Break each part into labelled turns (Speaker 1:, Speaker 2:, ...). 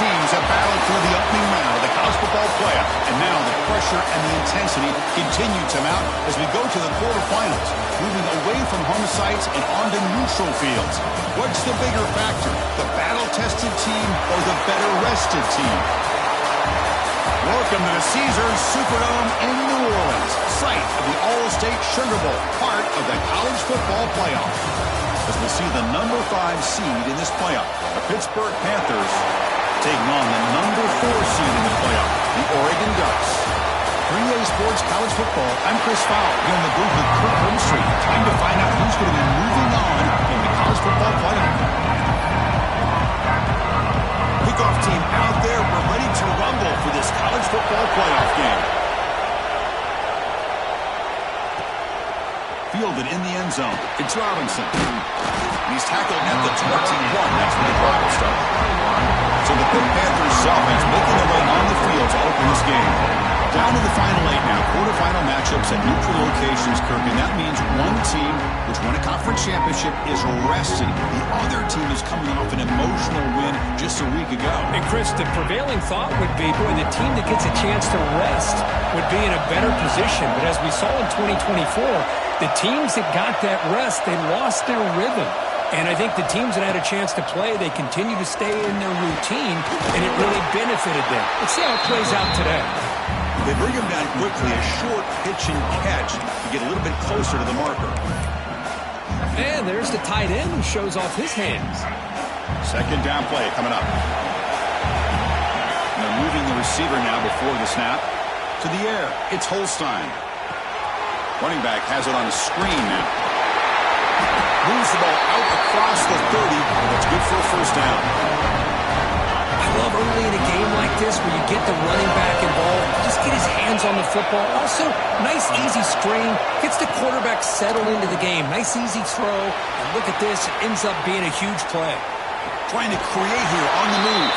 Speaker 1: teams have battled through the opening round of the college football playoff, and now the pressure and the intensity continue to mount as we go to the quarterfinals, moving away from home sites and onto neutral fields. What's the bigger factor, the battle-tested team or the better-rested team? Welcome to the Caesars Superdome in New Orleans, site of the All-State Sugar Bowl, part of the college football playoff. As we'll see the number 5 seed in this playoff, the Pittsburgh Panthers, taking on the number 4 seed in the playoff, the Oregon Ducks. 3A Sports College Football, I'm Chris Fowle, here in the booth with Kurt Brimstreet. Time to find out who's going to be moving on in the college football playoff. Kickoff team out there, we're ready to rumble for this college football playoff game. Fielded in the end zone. It's Robinson. He's tackled at the 21. That's where the clock will start. So the Pitt Panthers offense making their way on the field to open this game. Down to the final 8 now. Quarterfinal matchups at neutral locations, Kirk. And that means one team, which won a conference championship, is rested. The other team is coming off an emotional win just a week ago.
Speaker 2: And Chris, the prevailing thought would be, boy, the team that gets a chance to rest would be in a better position. But as we saw in 2024, the teams that got that rest, they lost their rhythm. And I think the teams that had a chance to play, they continue to stay in their routine, and it really benefited them. Let's see how it plays out today.
Speaker 1: They bring him down quickly, a short pitch and catch to get a little bit closer to the marker.
Speaker 2: And there's the tight end who shows off his hands.
Speaker 1: Second down play coming up. And they're moving the receiver now before the snap. To the air, it's Holstein. Running back has it on the screen now. Moves the ball out across the 30, and it's good for a first down.
Speaker 2: I love early in a game like this where you get the running back involved, just get his hands on the football. Also, nice easy screen, gets the quarterback settled into the game. Nice easy throw, and look at this, it ends up being a huge play.
Speaker 1: Trying to create here on the move.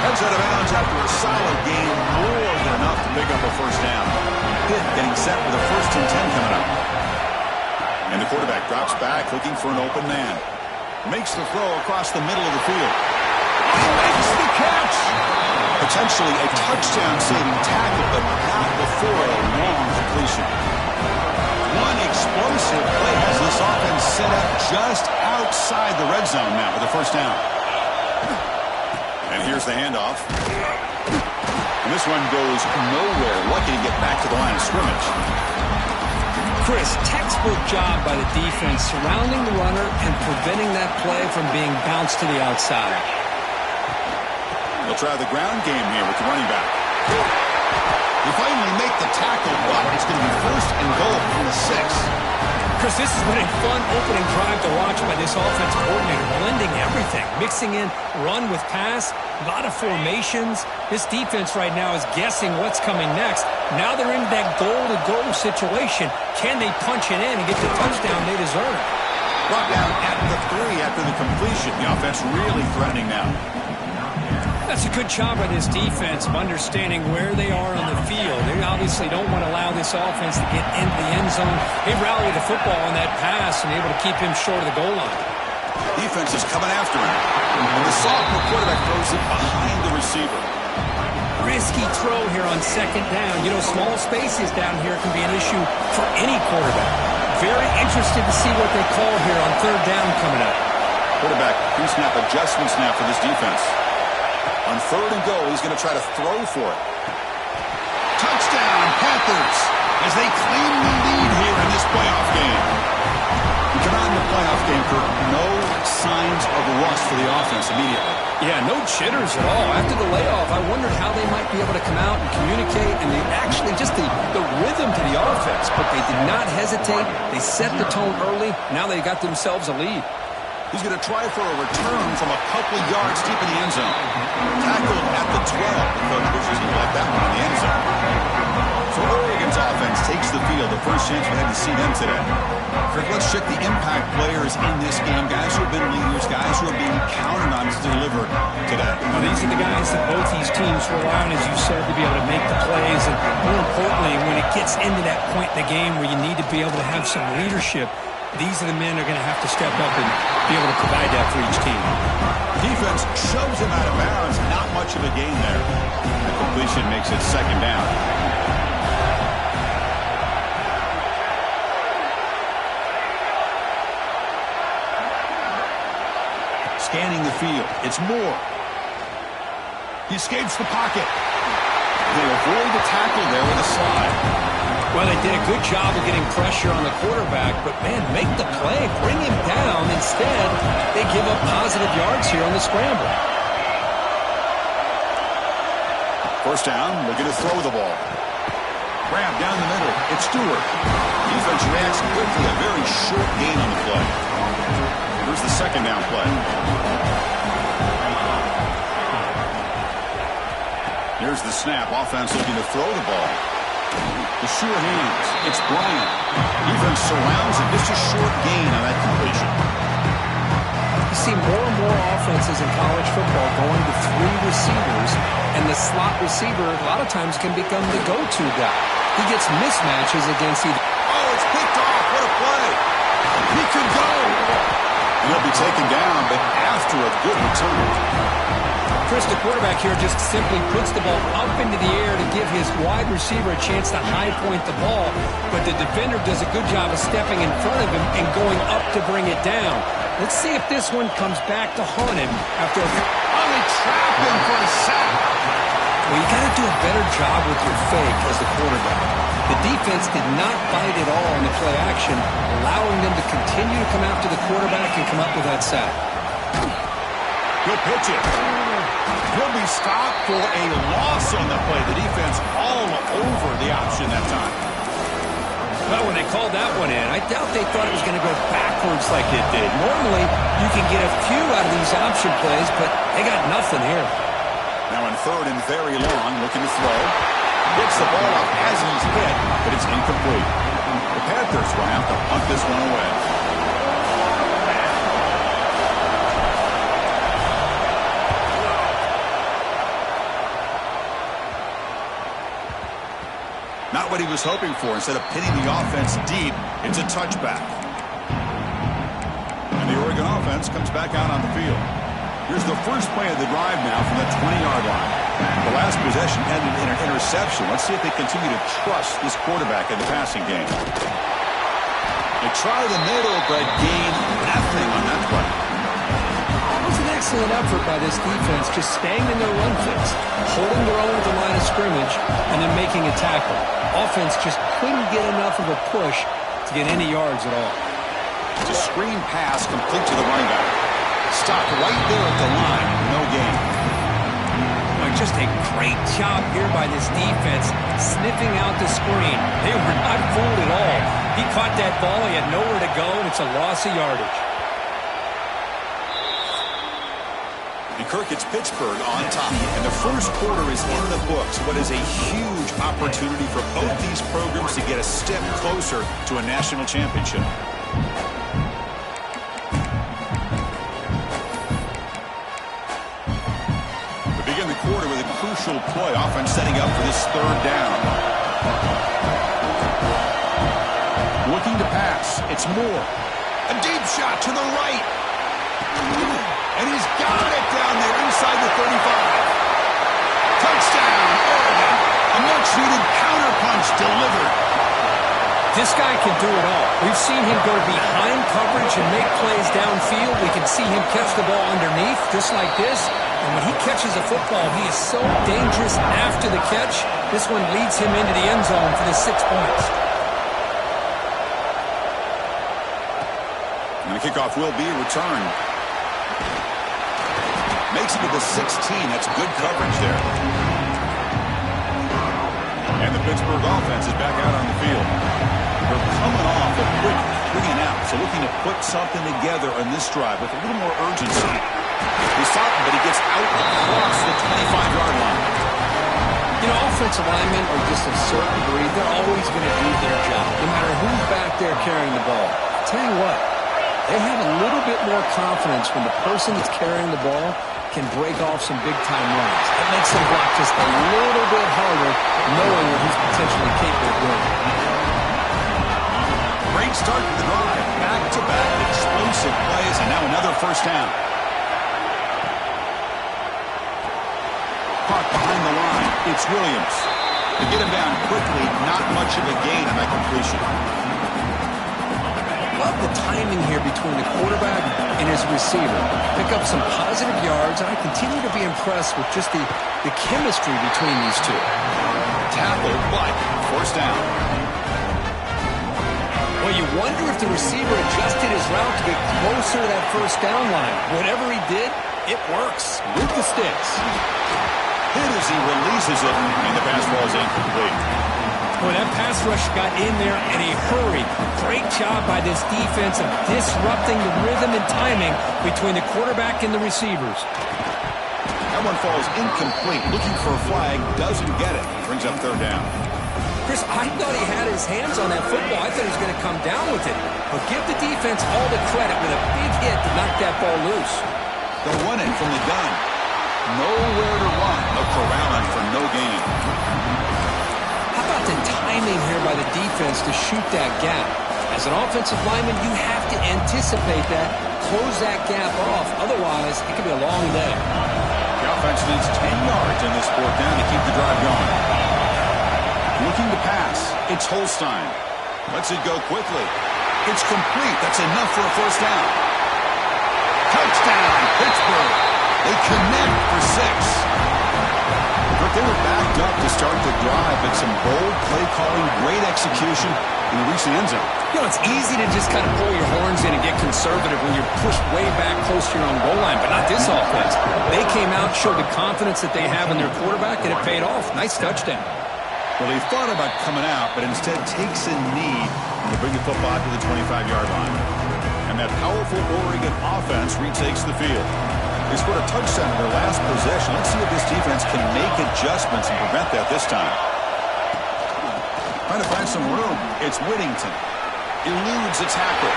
Speaker 1: Heads out of bounds after a solid game, more than enough to pick up a first down. Pitt getting set with a 1st and 10 coming up. And the quarterback drops back, looking for an open man. Makes the throw across the middle of the field. He makes the catch! Potentially a touchdown-saving tackle, but not before a long completion. One explosive play has this offense set up just outside the red zone now with a first down. And here's the handoff. And this one goes nowhere. Lucky to get back to the line of scrimmage.
Speaker 2: Chris, textbook job by the defense surrounding the runner and preventing that play from being bounced to the outside.
Speaker 1: They'll try the ground game here with the running back. They finally make the tackle, but it's going to be 1st and goal from the 6.
Speaker 2: Chris, this has been a fun opening drive to watch by this offensive coordinator, blending everything, mixing in run with pass, a lot of formations. This defense right now is guessing what's coming next. Now they're in that goal-to-goal situation. Can they punch it in and get the touchdown they deserve?
Speaker 1: Brought down at the 3 after the completion. The offense really threatening now.
Speaker 2: That's a good job by this defense of understanding where they are on the field. They obviously don't want to allow this offense to get into the end zone. They rallied the football on that pass and able to keep him short of the goal line.
Speaker 1: Defense is coming after him. And the sophomore quarterback throws it behind the receiver.
Speaker 2: Risky throw here on 2nd down. You know, small spaces down here can be an issue for any quarterback. Very interested to see what they call here on 3rd down coming up.
Speaker 1: Quarterback pre-snap adjustments now for this defense. On 3rd and goal, he's going to try to throw for it. Touchdown, Panthers, as they claim the lead here in this playoff game. We come out in the playoff game, Kirk. No signs of rust for the offense immediately.
Speaker 2: Yeah, no jitters at all. After the layoff, I wondered how they might be able to come out and communicate, and they actually just the rhythm to the offense. But they did not hesitate. They set the tone early. Now they got themselves a lead.
Speaker 1: He's going to try for a return from a couple yards deep in the end zone. Tackled at the 12. The coach wishes he left that one in the end zone. So Oregon's offense takes the field. The first chance we had to see them today. Kirk, let's check the impact players in this game. Guys who have been leaders, guys who are being counted on to deliver today.
Speaker 2: Well, these are the guys that both these teams rely on, as you said, to be able to make the plays. And more importantly, when it gets into that point in the game where you need to be able to have some leadership, These are the men that are going to have to step up and be able to provide that for each team.
Speaker 1: Defense shoves him out of bounds. Not much of a gain there. The completion makes it second down. Scanning the field. It's Moore. He escapes the pocket. They avoid the tackle there with a slide.
Speaker 2: Well, they did a good job of getting pressure on the quarterback, but, man, make the play, bring him down. Instead, they give up positive yards here on the scramble.
Speaker 1: First down, looking to throw the ball. Grab down the middle. It's Stewart. Defense reacts quickly. A very short gain on the play. Here's the second down play. Here's the snap. Offense looking to throw the ball. The sure hands. It's Bryant. Defense surrounds him. Just a short gain on that completion.
Speaker 2: You see more and more offenses in college football going to 3 receivers, and the slot receiver a lot of times can become the go-to guy. He gets mismatches against either.
Speaker 1: Oh, it's picked off. What a play. He could go. And he'll be taken down, but after a good return.
Speaker 2: Chris, the quarterback here just simply puts the ball up into the air to give his wide receiver a chance to high point the ball, but the defender does a good job of stepping in front of him and going up to bring it down. Let's see if this one comes back to haunt him after
Speaker 1: they trap him for a sack.
Speaker 2: Well, you got to do a better job with your fake as the quarterback. The defense did not bite at all on the play action, allowing them to continue to come after the quarterback and come up with that sack.
Speaker 1: He'll pitch it. He'll be stopped for a loss on the play. The defense all over the option that time.
Speaker 2: Well, when they called that one in, I doubt they thought it was going to go backwards like it did. Normally, you can get a few out of these option plays, but they got nothing here.
Speaker 1: Now in third and very long, looking to throw. Gets the ball up as he's hit, but it's incomplete. The Panthers will have to punt this one away. Not what he was hoping for. Instead of pinning the offense deep, it's a touchback. And the Oregon offense comes back out on the field. Here's the first play of the drive now from the 20-yard line. The last possession ended in an interception. Let's see if they continue to trust this quarterback in the passing game. They try the middle, but gain nothing on that play.
Speaker 2: It was an excellent effort by this defense, just staying in their run fix, holding their own at the line of scrimmage, and then making a tackle. Offense just couldn't get enough of a push to get any yards at all.
Speaker 1: It's a screen pass complete to the running back. Stopped right there at the line. No gain.
Speaker 2: Just a great job here by this defense, sniffing out the screen. They were not fooled at all. He caught that ball. He had nowhere to go, and it's a loss of yardage.
Speaker 1: And Kirk, it's Pittsburgh on top. And the first quarter is in the books. What is a huge opportunity for both these programs to get a step closer to a national championship. Begin the quarter with a crucial play. Offense setting up for this third down. Looking to pass. It's Moore. A deep shot to the right. And he's got it down there inside the 35. Touchdown, Oregon. A much-needed counterpunch delivered.
Speaker 2: This guy can do it all. We've seen him go behind coverage and make plays downfield. We can see him catch the ball underneath just like this. And when he catches a football, he is so dangerous after the catch. This one leads him into the end zone for the 6 points.
Speaker 1: And the kickoff will be a return. Makes it to the 16. That's good coverage there. And the Pittsburgh offense is back out on the field. They're coming off a quick 3 and out. So looking to put something together on this drive with a little more urgency. He stopped him, but he gets out across the 25-yard line.
Speaker 2: You know, offensive linemen are just a certain breed. They're always going to do their job, no matter who's back there carrying the ball. I'll tell you what, they have a little bit more confidence when the person that's carrying the ball can break off some big-time runs. It makes them block just a little bit harder, knowing what he's potentially capable of doing.
Speaker 1: Great start to the drive. Back down. Caught behind the line. It's Williams. To get him down quickly, not much of a gain on that completion.
Speaker 2: Love the timing here between the quarterback and his receiver. Pick up some positive yards, and I continue to be impressed with just the chemistry between these two.
Speaker 1: Tackled, but first down.
Speaker 2: Well, you wonder if the receiver adjusted his route to get closer to that first down line. Whatever he did, it works with the sticks.
Speaker 1: Hit as he releases it, and the pass falls incomplete.
Speaker 2: Well, that pass rush got in there in a hurry. Great job by this defense of disrupting the rhythm and timing between the quarterback and the receivers.
Speaker 1: That one falls incomplete. Looking for a flag, doesn't get it. Brings up third down.
Speaker 2: Chris, I thought he had his hands on that football. I thought he was going to come down with it. But give the defense all the credit with a big hit to knock that ball loose.
Speaker 1: They'll run it from the gun. Nowhere to run. Look for Allen for no gain.
Speaker 2: How about the timing here by the defense to shoot that gap? As an offensive lineman, you have to anticipate that, close that gap off. Otherwise, it could be a long day.
Speaker 1: The offense needs 10 yards in this fourth down to keep the drive going. Looking to pass. It's Holstein. Lets it go quickly. It's complete. That's enough for a first down. Touchdown, Pittsburgh. They connect for 6. But they were backed up to start the drive, but some bold play calling, great execution, and they reach the end zone.
Speaker 2: You know, it's easy to just kind of pull your horns in and get conservative when you're pushed way back close to your own goal line, but not this offense. They came out, showed the confidence that they have in their quarterback, and it paid off. Nice touchdown.
Speaker 1: Well, he thought about coming out, but instead takes a knee to bring the football to the 25-yard line. And that powerful Oregon offense retakes the field. They scored a touchdown in their last possession. Let's see if this defense can make adjustments and prevent that this time. Trying to find some room. It's Whittington. Eludes a tackle.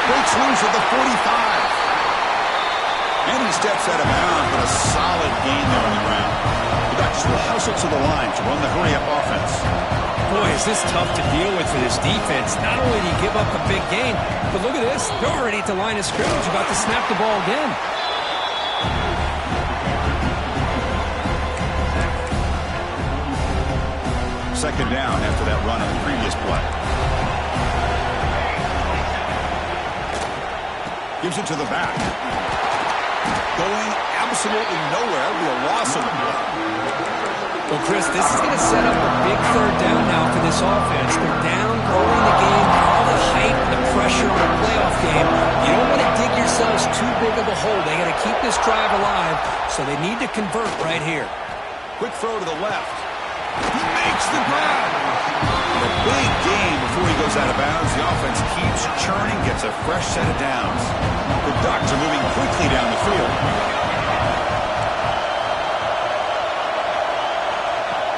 Speaker 1: Breaks loose at the 45. And he steps out of bounds, but a solid gain there on the ground. The Ducks will hustle to the line to run the hurry-up offense.
Speaker 2: Boy, is this tough to deal with for this defense. Not only do you give up a big gain, but look at this. They're already at the line of scrimmage, about to snap the ball again.
Speaker 1: Second down after that run on the previous play. Gives it to the back. Going absolutely nowhere. Be a loss of the play.
Speaker 2: Well, Chris, this is going to set up a big third down now for this offense. They're down early in the game. All the hype, the pressure on a playoff game. You don't want to dig yourselves too big of a hole. They got to keep this drive alive, so they need to convert right here.
Speaker 1: Quick throw to the left. He makes the grab. A big gain before he goes out of bounds. The offense keeps churning, gets a fresh set of downs. The Ducks are moving quickly down the field.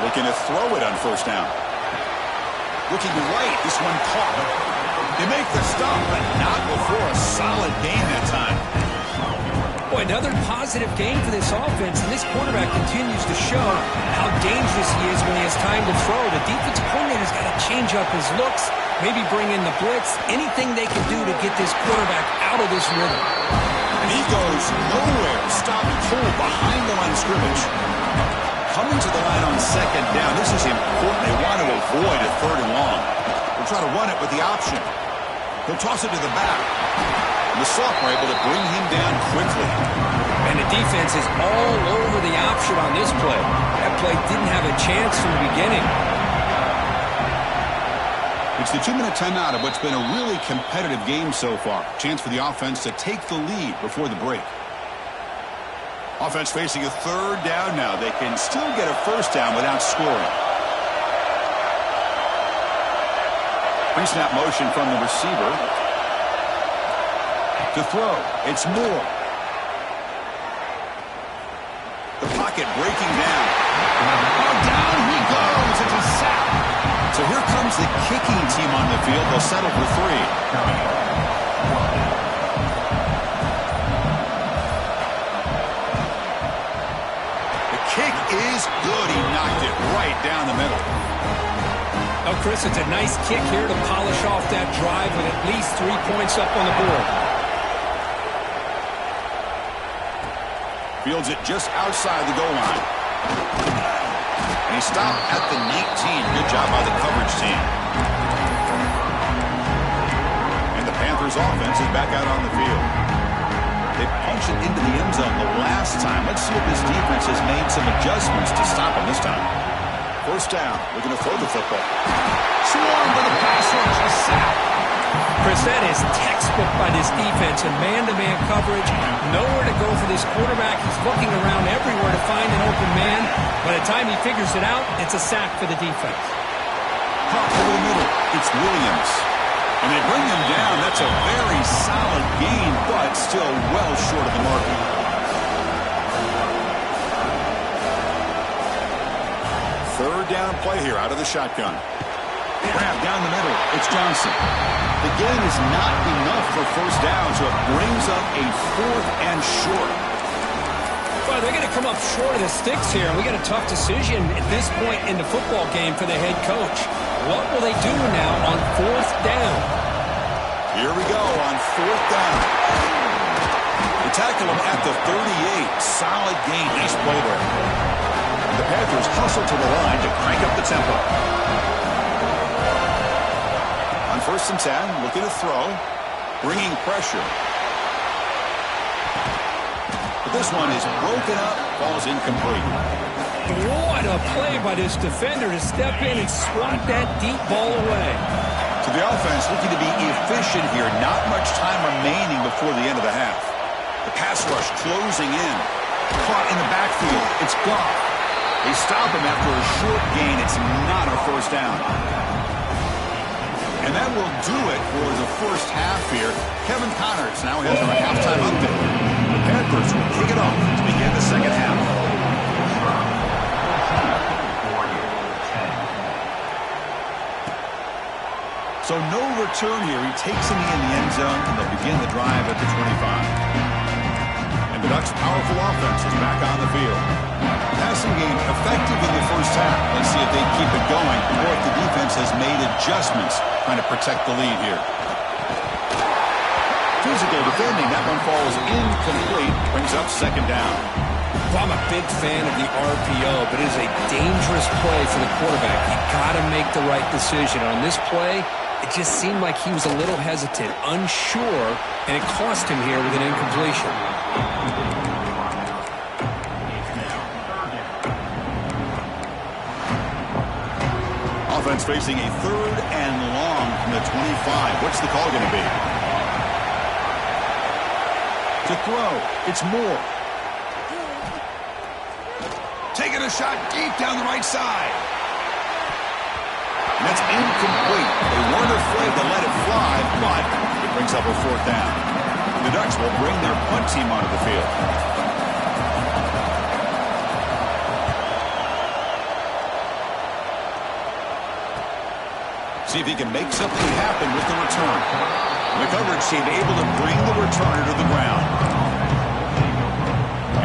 Speaker 1: Looking to throw it on first down. Looking right, this one caught. They make the stop, but not before a solid gain that time.
Speaker 2: Boy, another positive game for this offense, and this quarterback continues to show how dangerous he is when he has time to throw. The defensive coordinator's got to change up his looks, maybe bring in the blitz, anything they can do to get this quarterback out of this rhythm.
Speaker 1: And he goes nowhere. Stop pull behind the line of scrimmage. Coming to the line on second down. This is important. They want to avoid a third and long. They'll try to run it with the option. They'll toss it to the back. And the sophomore able to bring him down quickly.
Speaker 2: And the defense is all over the option on this play. That play didn't have a chance from the beginning.
Speaker 1: It's the 2-minute timeout of what's been a really competitive game so far. Chance for the offense to take the lead before the break. Offense facing a third down now. They can still get a first down without scoring. Pre-snap motion from the receiver. To throw, it's Moore. The pocket breaking down. Oh, down he goes. It's a sack. So here comes the kicking team on the field. They'll settle for 3. The kick is good. He knocked it right down the middle.
Speaker 2: Oh, Chris, it's a nice kick here to polish off that drive with at least 3 points up on the board.
Speaker 1: Fields it just outside the goal line. And he stopped at the 19. Good job by the coverage team. And the Panthers offense is back out on the field. They punched it into the end zone the last time. Let's see if this defense has made some adjustments to stop him this time. First down, looking to throw the football. Swarmed by the pass rush, a sack.
Speaker 2: Chris, that is textbook by this defense in man-to-man coverage. Nowhere to go for this quarterback. He's looking around everywhere to find an open man. By the time he figures it out, it's a sack for the defense.
Speaker 1: Pop over the middle. It's Williams. And they bring him down. That's a very solid gain, but still well short of the mark. Third down play here out of the shotgun. Grab down the middle. It's Johnson. The gain is not enough for first down, so it brings up a 4th and short.
Speaker 2: Well, they're going to come up short of the sticks here. We got a tough decision at this point in the football game for the head coach. What will they do now on 4th down?
Speaker 1: Here we go on 4th down. They tackle him at the 38. Solid gain. Nice play there. The Panthers hustle to the line to crank up the tempo. On 1st and 10, looking to throw, bringing pressure. But this one is broken up, falls incomplete.
Speaker 2: What a play by this defender to step in and swat that deep ball away.
Speaker 1: To the offense, looking to be efficient here. Not much time remaining before the end of the half. The pass rush closing in. Caught in the backfield. It's Goff. They stop him after a short gain. It's not a first down. And that will do it for the first half here. Kevin Connors now has our halftime update. The Panthers will kick it off to begin the second half. So no return here. He takes him in the end zone, and they'll begin the drive at the 25. And the Ducks' powerful offense is back on the field. Passing game effective in the first half. Let's see if they keep it going or if the defense has made adjustments trying to protect the lead here. Physical defending. That one falls incomplete. Brings up second down.
Speaker 2: Well, I'm a big fan of the RPO, but it is a dangerous play for the quarterback. You've got to make the right decision. On this play, it just seemed like he was a little hesitant, unsure, and it cost him here with an incompletion.
Speaker 1: Offense facing a 3rd and long from the 25. What's the call going to be? To throw. It's Moore. Taking a shot deep down the right side. And that's incomplete. They weren't afraid to let it fly, but it brings up a 4th down. The Ducks will bring their punt team onto the field. See if he can make something happen with the return. The coverage team able to bring the returner to the ground.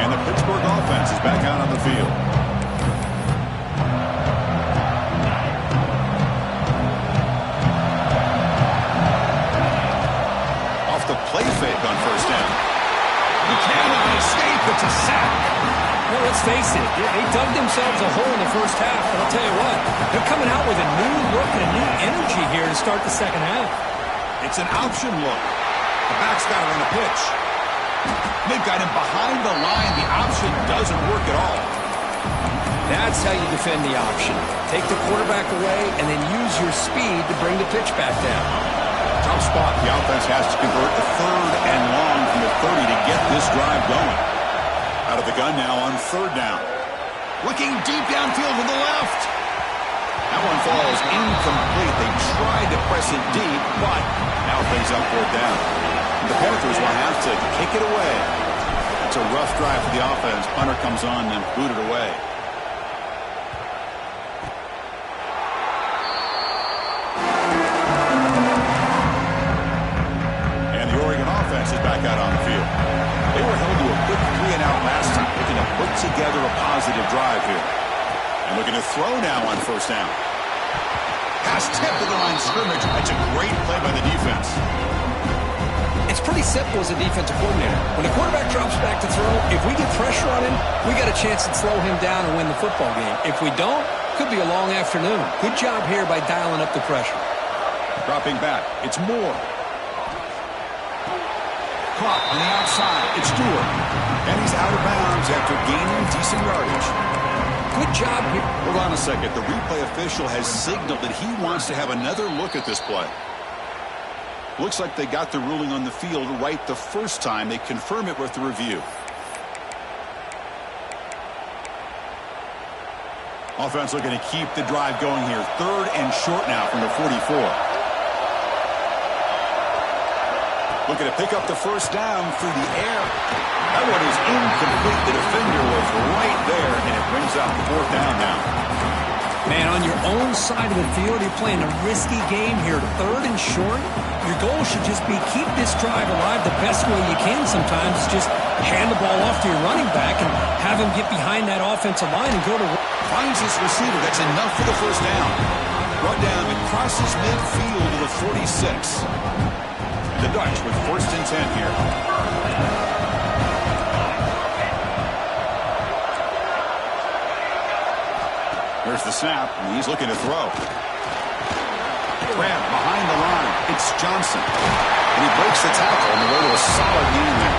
Speaker 1: And the Pittsburgh offense is back out on the field. Off the play fake on first down. He cannot escape. It's a sack.
Speaker 2: Well, let's face it, they dug themselves a hole in the first half, but I'll tell you what, they're coming out with a new look and a new energy here to start the second half.
Speaker 1: It's an option look. The back's got it on the pitch. They've got him behind the line. The option doesn't work at all.
Speaker 2: That's how you defend the option. Take the quarterback away and then use your speed to bring the pitch back down.
Speaker 1: Tough spot. The offense has to convert a 3rd and long from the 30 to get this drive going. Out of the gun now on 3rd down. Looking deep downfield to the left. That one falls incomplete. They tried to press it deep, but now things up 4th down. And the Panthers will have to kick it away. It's a rough drive for the offense. Punter comes on and booted away. And the Oregon offense is back out on the field. They were held to a quick 3-and-out last time, looking to put together a positive drive here. And looking to throw now on first down. Pass tip to the line of scrimmage. That's a great play by the defense.
Speaker 2: If It's pretty simple as a defensive coordinator. When the quarterback drops back to throw, if we get pressure on him, we got a chance to slow him down and win the football game. If we don't, could be a long afternoon. Good job here by dialing up the pressure.
Speaker 1: Dropping back, it's Moore. Caught on the outside, it's Stewart. And he's out of bounds after gaining decent yardage.
Speaker 2: Good job here.
Speaker 1: Hold on a second. The replay official has signaled that he wants to have another look at this play. Looks like they got the ruling on the field right the first time. They confirm it with the review. Offense looking to keep the drive going here. 3rd and short now from the 44. Looking to pick up the first down through the air. That one is incomplete. The defender was right there, and it brings up 4th down now.
Speaker 2: Man, on your own side of the field, you're playing a risky game here. 3rd and short. Your goal should just be keep this drive alive the best way you can sometimes. Just hand the ball off to your running back and have him get behind that offensive line and go to work.
Speaker 1: Finds his receiver. That's enough for the first down. Brought down and crosses midfield to the 46. The Dutch with 1st and 10 here. There's the snap, and he's looking to throw. Grab behind the line. It's Johnson. And he breaks the tackle on the way to a solid gain there.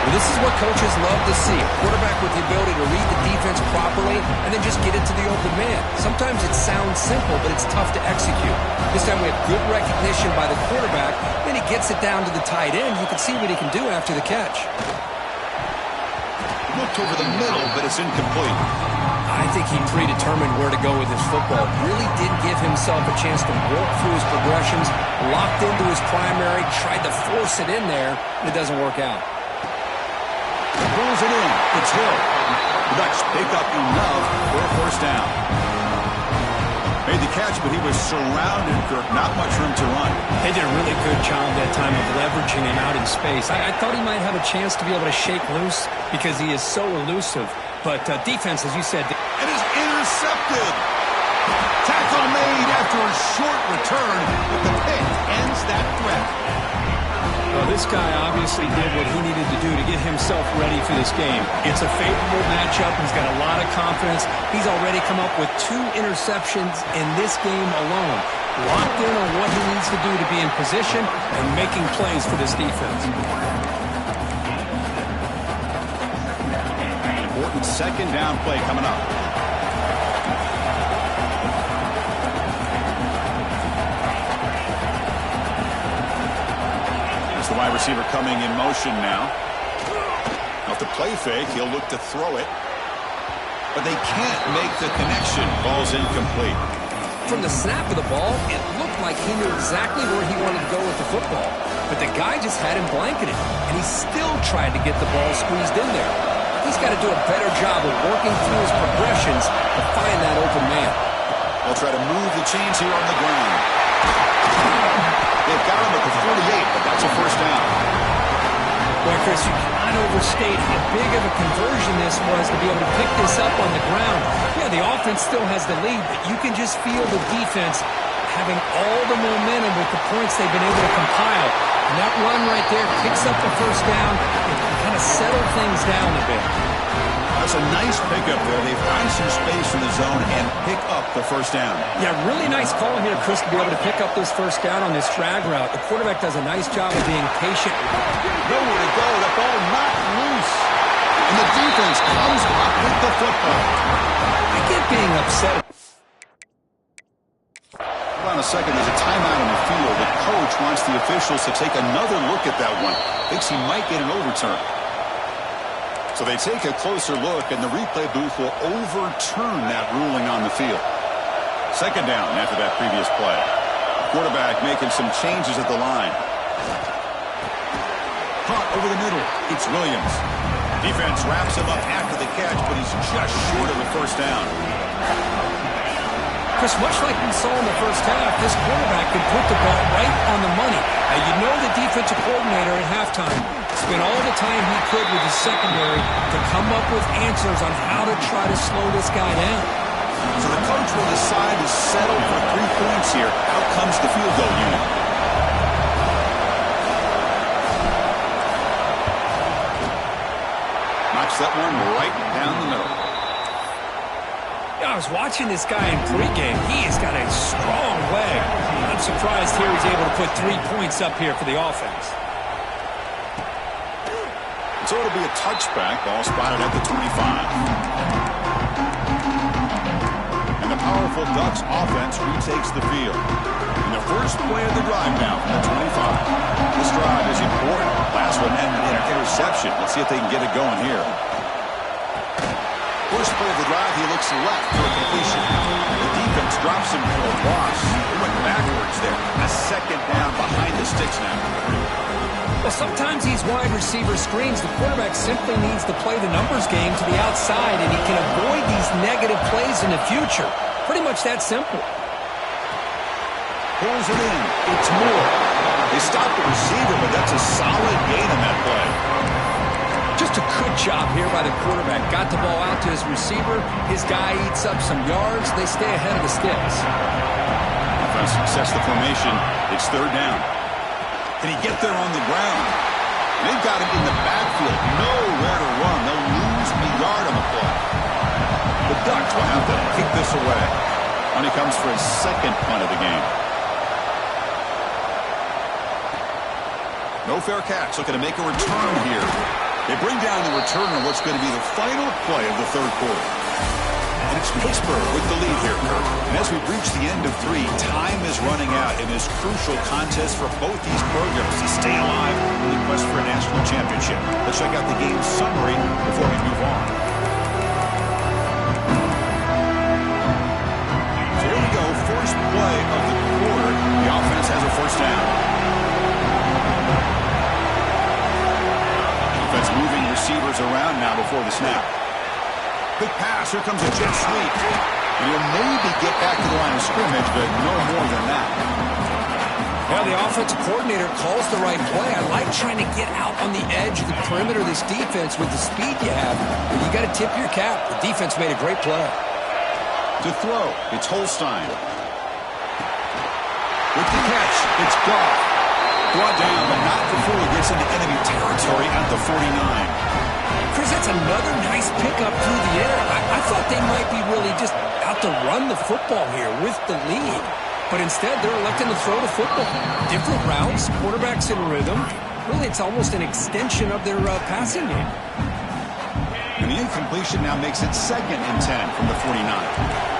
Speaker 2: Well, this is what coaches love to see. A quarterback with the ability to read the defense properly and then just get it to the open man. Sometimes it sounds simple, but it's tough to execute. This time we have good recognition by the quarterback. Then he gets it down to the tight end. You can see what he can do after the catch.
Speaker 1: Looked over the middle, but it's incomplete.
Speaker 2: I think he predetermined where to go with his football. Really did give himself a chance to work through his progressions, locked into his primary, tried to force it in there, and it doesn't work out.
Speaker 1: Pulls it in. It's Hill. The Dutch pick up enough for a first down. Made the catch, but he was surrounded, Kirk. Not much room to run.
Speaker 2: They did a really good job that time of leveraging him out in space. I thought he might have a chance to be able to shake loose because he is so elusive. But defense, as you said...
Speaker 1: It is intercepted. Tackle made after a short return, but the pick ends that threat.
Speaker 2: Well, this guy obviously did what he needed to do to get himself ready for this game. It's a favorable matchup. He's got a lot of confidence. He's already come up with 2 interceptions in this game alone. Locked in on what he needs to do to be in position and making plays for this defense.
Speaker 1: Important 2nd down play coming up. The wide receiver coming in motion now. Off the play fake, he'll look to throw it. But they can't make the connection. Ball's incomplete.
Speaker 2: From the snap of the ball, it looked like he knew exactly where he wanted to go with the football. But the guy just had him blanketed, and he still tried to get the ball squeezed in there. He's got to do a better job of working through his progressions to find that open man.
Speaker 1: They'll try to move the chains here on the ground. They've got him at the 48, but that's a first down.
Speaker 2: Boy, Chris, you cannot overstate how big of a conversion this was to be able to pick this up on the ground. Yeah, the offense still has the lead, but you can just feel the defense having all the momentum with the points they've been able to compile. And that run right there picks up the first down and kind of settle things down a bit.
Speaker 1: That's a nice pickup there. They find some space in the zone and pick up the first down.
Speaker 2: Yeah, really nice call here, Chris, to be able to pick up this first down on this drag route. The quarterback does a nice job of being patient.
Speaker 1: Nowhere to go. The ball knocked loose. And the defense comes up with the football.
Speaker 2: I get being upset.
Speaker 1: Hold on a second. There's a timeout on the field. The coach wants the officials to take another look at that one. Thinks he might get an overturn. So they take a closer look, and the replay booth will overturn that ruling on the field. 2nd down after that previous play. Quarterback making some changes at the line. Caught over the middle. It's Williams. Defense wraps him up after the catch, but he's just short of the first down.
Speaker 2: Chris, much like we saw in the first half, this quarterback can put the ball right on the money. Now, you know the defensive coordinator at halftime spent all the time he could with his secondary to come up with answers on how to try to slow this guy down.
Speaker 1: So the coach will decide to settle for 3 points here. Out comes the field goal unit.
Speaker 2: was watching this guy in pregame. He has got a strong leg. I'm surprised here he's able to put 3 points up here for the offense.
Speaker 1: So it'll be a touchback. Ball spotted at the 25. And the powerful Ducks offense retakes the field. In the first play of the drive now from the 25. This drive is important. Last one ended in an interception. Let's see if they can get it going here. First play of the drive, he looks left for a completion. The defense drops him for a loss. He went backwards there. A second down behind the sticks now.
Speaker 2: Well, sometimes these wide receiver screens, the quarterback simply needs to play the numbers game to the outside, and he can avoid these negative plays in the future. Pretty much that simple.
Speaker 1: Pulls it in. It's Moore. They stop the receiver, but that's a solid gain on that play.
Speaker 2: Just a good job here by the quarterback. Got the ball out to his receiver. His guy eats up some yards. They stay ahead of the sticks.
Speaker 1: Defense success the formation. It's third down. Can he get there on the ground? They've got him in the backfield. Nowhere to run. They'll lose a yard on the play. The Ducks will have to kick this away. And he comes for his second punt of the game. No fair catch. Looking to make a return here. They bring down the return on what's going to be the final play of the third quarter. And it's Pittsburgh with the lead here, Kirk. And as we reach the end of 3, time is running out in this crucial contest for both these programs to stay alive in the quest for a national championship. Let's check out the game summary before we move on. So here we go. First play of the quarter. The offense has a first down. Defense moving receivers around now before the snap. Quick pass. Here comes a jet sweep. And he'll maybe get back to the line of scrimmage, but no more than that.
Speaker 2: Well, the offensive coordinator calls the right play. I like trying to get out on the edge of the perimeter of this defense with the speed you have. But you got to tip your cap. The defense made a great play.
Speaker 1: To throw, it's Holstein. With the catch, it's Goff. Brought down, but not before he gets into enemy territory at the 49.
Speaker 2: Chris, that's another nice pickup through the air. I thought they might be really just out to run the football here with the lead. But instead, they're electing to throw the football. Different routes, quarterbacks in rhythm. Really, it's almost an extension of their passing game.
Speaker 1: And the incompletion now makes it 2nd and 10 from the 49.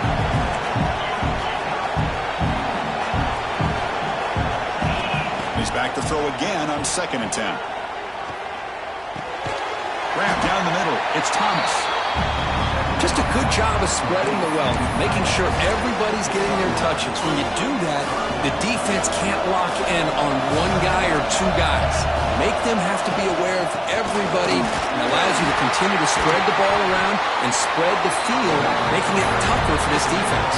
Speaker 1: He's back to throw again on 2nd and 10. Grab down the middle. It's Thomas.
Speaker 2: Just a good job of spreading the wealth, making sure everybody's getting their touches. When you do that, the defense can't lock in on one guy or two guys. Make them have to be aware of everybody, and allows you to continue to spread the ball around and spread the field, making it tougher for this defense.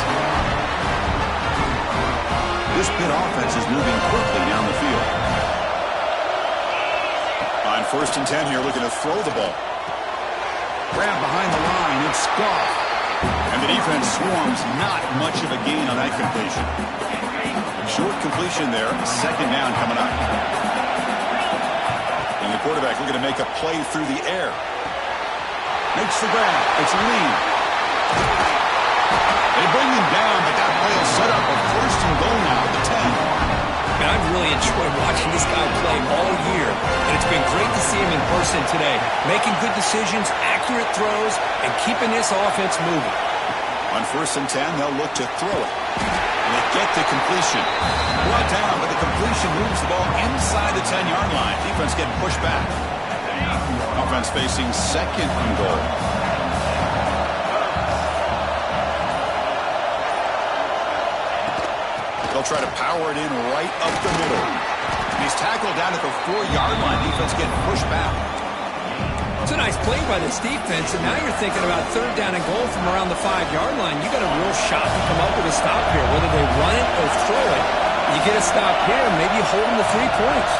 Speaker 1: This Pitt offense is moving quickly down the field. On 1st and 10 here, looking to throw the ball. Grab behind the line, it's Goff. And the defense swarms, not much of a gain on that completion. Short completion there, 2nd down coming up. And the quarterback looking to make a play through the air. Makes the grab, it's Lee. They bring him down, but that play will set up a 1st and goal now at the 10.
Speaker 2: And I've really enjoyed watching this guy play all year, and it's been great to see him in person today, making good decisions, accurate throws, and keeping this offense moving.
Speaker 1: On 1st and 10, they'll look to throw it. And they get the completion. Brought down, but the completion moves the ball inside the 10-yard line. Defense getting pushed back. Offense facing 2nd and goal. They'll try to power it in right up the middle. And he's tackled down at the 4-yard line. Defense getting pushed back.
Speaker 2: It's a nice play by this defense, and now you're thinking about 3rd down and goal from around the 5-yard line. You got a real shot to come up with a stop here, whether they run it or throw it. You get a stop here, maybe you hold them to 3 points.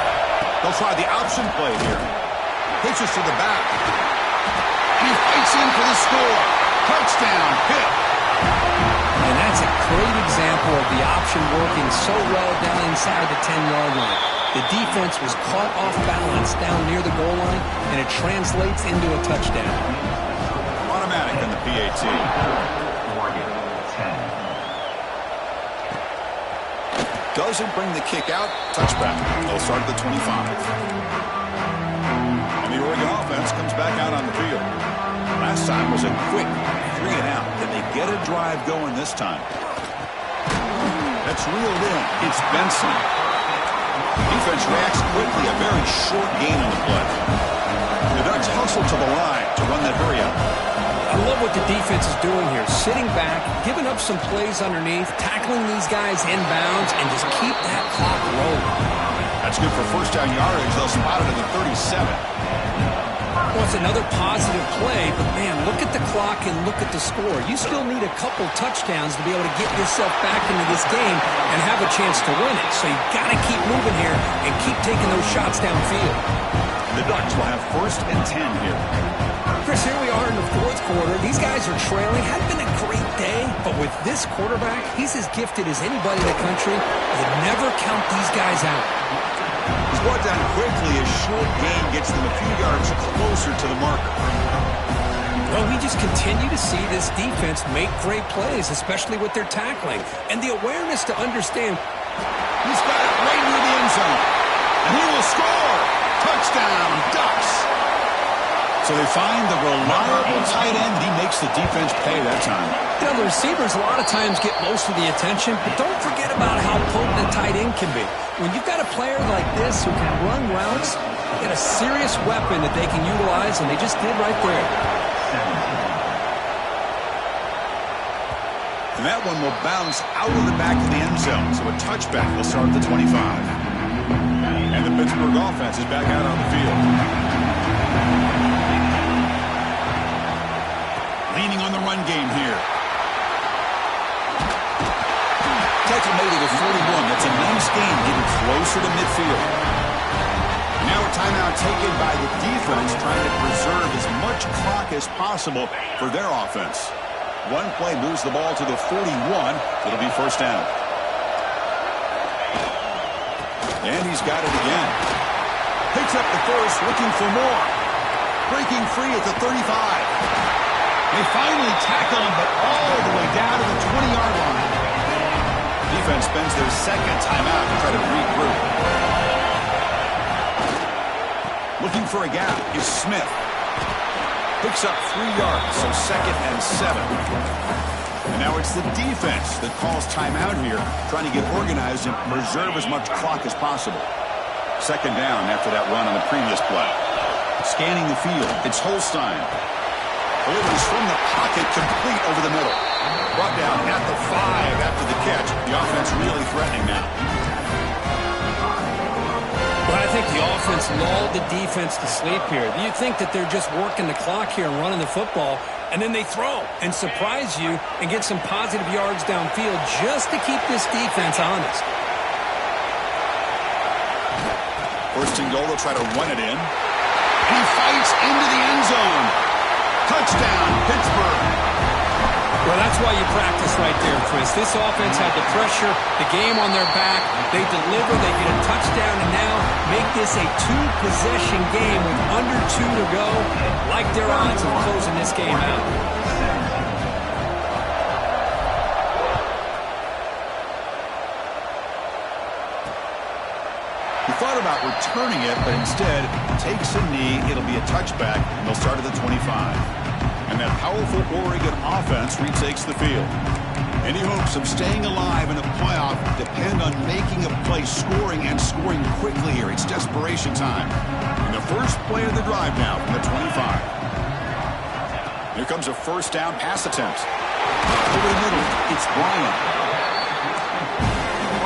Speaker 1: They'll try the option play here. Pitches to the back. And he fights in for the score. Touchdown, Pitt.
Speaker 2: And that's a great example of the option working so well down inside the 10-yard line. The defense was caught off balance down near the goal line, and it translates into a touchdown.
Speaker 1: Automatic on the PAT. Doesn't bring the kick out. Touchback. They'll start at the 25. And the Oregon offense comes back out on the field. Last time was a quick 3 and out. Can they get a drive going this time? That's reeled in. It's Benson. Defense reacts quickly. A very short gain on the play. The Ducks hustle to the line to run that hurry up.
Speaker 2: I love what the defense is doing here. Sitting back, giving up some plays underneath, tackling these guys inbounds, and just keep that clock rolling.
Speaker 1: That's good for first down yardage. They'll spot it at the 37.
Speaker 2: Well, it's another positive play, but man, look at the clock and look at the score. You still need a couple touchdowns to be able to get yourself back into this game and have a chance to win it. So you've got to keep moving here and keep taking those shots downfield.
Speaker 1: The Ducks will have first and 10 here.
Speaker 2: Chris, here we are in the fourth quarter. These guys are trailing. Hadn't been a great day, but with this quarterback, he's as gifted as anybody in the country. You never count these guys out.
Speaker 1: He's brought down quickly. A short gain gets them a few yards closer to the marker.
Speaker 2: Well, we just continue to see this defense make great plays, especially with their tackling. And the awareness to understand.
Speaker 1: He's got it right near the end zone. And he will score. Touchdown, Ducks. So they find the reliable tight end, and he makes the defense pay that time.
Speaker 2: You know, the receivers a lot of times get most of the attention, but don't forget about how potent a tight end can be. When you've got a player like this who can run routes, you get a serious weapon that they can utilize, and they just did right there.
Speaker 1: And that one will bounce out of the back of the end zone, so a touchback will start at the 25. And the Pittsburgh offense is back out on the field. Leaning on the run game here. Tackle made it at 41. That's a nice gain, getting closer to midfield. Now a timeout taken by the defense, trying to preserve as much clock as possible for their offense. One play moves the ball to the 41. It'll be first down. And he's got it again. Picks up the first, looking for more. Breaking free at the 35. They finally tackle him, but all the way down to the 20-yard line. Defense spends their second timeout to try to regroup. Looking for a gap is Smith. Picks up 3 yards, so second and 7. And now it's the defense that calls timeout here, trying to get organized and preserve as much clock as possible. Second down after that run on the previous play. Scanning the field, it's Holstein. Delivers from the pocket, complete over the middle. Brought down at the 5 after the catch. The offense really threatening now.
Speaker 2: Well, I think the offense lulled the defense to sleep here. You think that they're just working the clock here and running the football, and then they throw and surprise you and get some positive yards downfield just to keep this defense honest.
Speaker 1: First and goal, they'll try to run it in. And he fights into the end zone. Touchdown, Pittsburgh.
Speaker 2: Well, that's why you practice right there, Chris. This offense had the pressure, the game on their back. They deliver, they get a touchdown, and now make this a 2-possession game with under 2 to go. Like their odds of closing this game out.
Speaker 1: He thought about returning it, but instead takes a knee. It'll be a touchback, and they'll start at the 25. And that powerful Oregon offense retakes the field. Any hopes of staying alive in a playoff depend on making a play, scoring, and scoring quickly here. It's desperation time. And the first play of the drive now from the 25. Here comes a first down pass attempt. Over the middle, it's Bryant.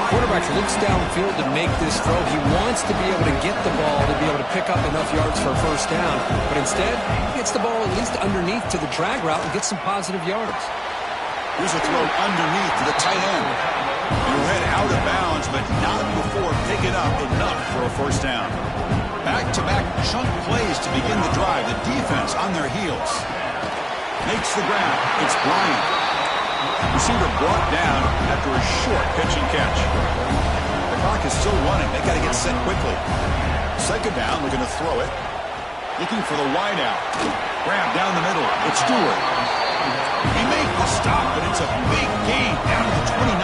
Speaker 2: Quarterback looks downfield to make this throw. He wants to be able to get the ball to be able to pick up enough yards for a first down. But instead, he gets the ball at least underneath to the drag route and gets some positive yards.
Speaker 1: Here's a throw underneath to the tight end. He'll head out of bounds, but not before picking up enough for a first down. Back-to-back chunk plays to begin the drive. The defense on their heels. Makes the grab. It's Bryant. Receiver brought down after a short pitch and catch. The clock is still running. They got to get set quickly. Second down, looking to throw it. Looking for the wide out. Grab down the middle. It's Stewart. He made the stop, but it's a big gain down to 29.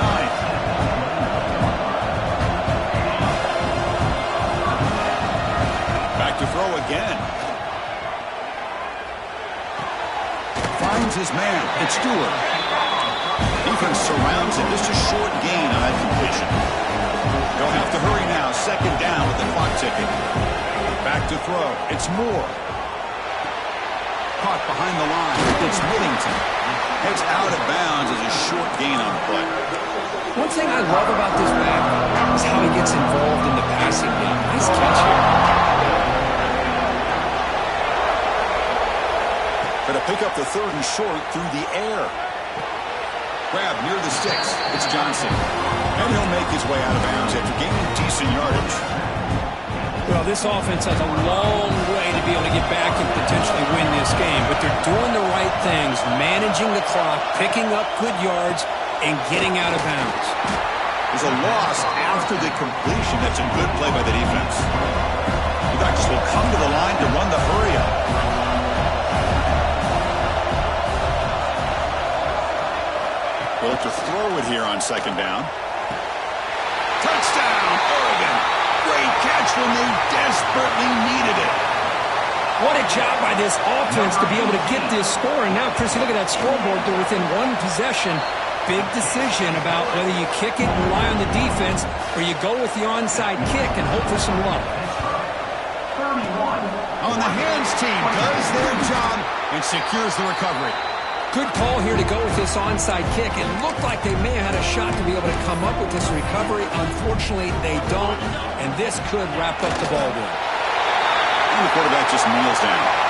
Speaker 1: finds his man. It's Stewart. Defense surrounds him. Just a short gain on that completion. They'll have to hurry now. Second down with the clock ticking. Back to throw. It's Moore. Caught behind the line. It's Whittington. Heads out of bounds as a short gain on the play.
Speaker 2: One thing I love about this back is how he gets involved in the passing game. Nice catch here.
Speaker 1: Going to pick up the third and short through the air. Grab near the sticks. It's Johnson. And he'll make his way out of bounds after gaining decent yardage.
Speaker 2: Well, this offense has a long way to be able to get back and potentially win this game, but they're doing the right things, managing the clock, picking up good yards, and getting out of bounds.
Speaker 1: There's a loss after the completion. That's a good play by the defense. The Ducks will come to the line to run the hurry-up. We'll look to throw it here on second down. Touchdown, Oregon. Great catch when they desperately needed it.
Speaker 2: What a job by this offense to be able to get this score. And now, Chrissy, look at that scoreboard. They're within one possession. Big decision about whether you kick it and rely on the defense or you go with the onside kick and hope for some luck.
Speaker 1: On the hands team does their job and secures the recovery.
Speaker 2: Good call here to go with this onside kick. It looked like they may have had a shot to be able to come up with this recovery. Unfortunately, they don't, and this could wrap up the ball game.
Speaker 1: And the quarterback just kneels down.